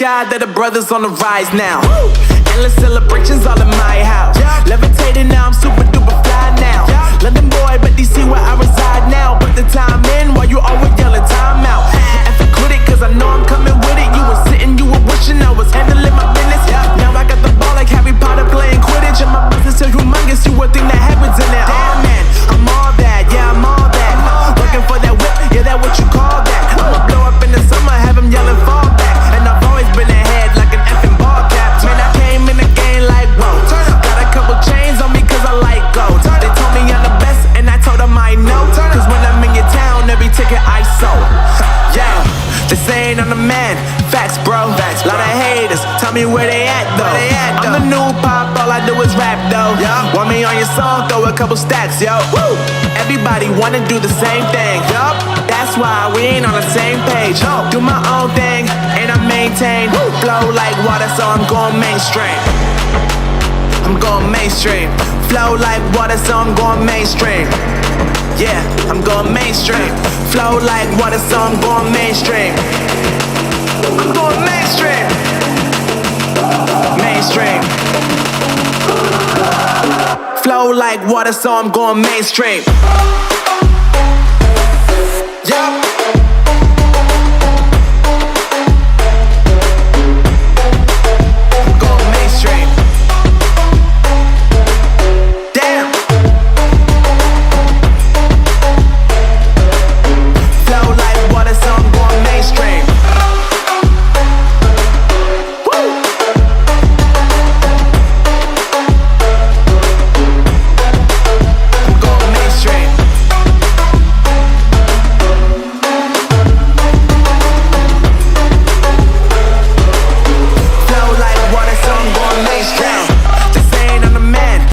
sky that the brothers on the rise now. Endless celebrations all in my house. Levitating now, I'm super duper fly now. London boy, but DC where I reside now. Put the time in while you always yelling time out. And for quit it, cause I know I'm coming with it. You were sitting, you were wishing I was handling my business. Now I got the ball like Harry Potter playing Quidditch. And my business is humongous, you would think that happens in it. Damn man, I'm all that, yeah I'm all that. Working for that whip, yeah that what you call that. I'ma blow up in the summer, have him yelling fall back. And I've always been ahead like an effing ball cap. Man, I came in the game like whoa. Got a couple chains on me cause I like gold. They told me I'm the best and I told them I know. Cause when I'm in your town, every ticket I sold. Yeah, they saying I'm the man. Facts bro, lot of haters, tell me where they at though. I'm the new pop, all I do is rap though. Want me on your song, throw a couple stacks, yo. Woo! Everybody wanna do the same thing. That's why we ain't on the same page. Do my own thing, and I maintain. Flow like water, so I'm going mainstream. I'm going mainstream. Flow like water, so I'm going mainstream. Yeah, I'm going mainstream. Flow like water, so I'm going mainstream. I'm going mainstream. Mainstream. Flow like water, so I'm going mainstream. Yeah.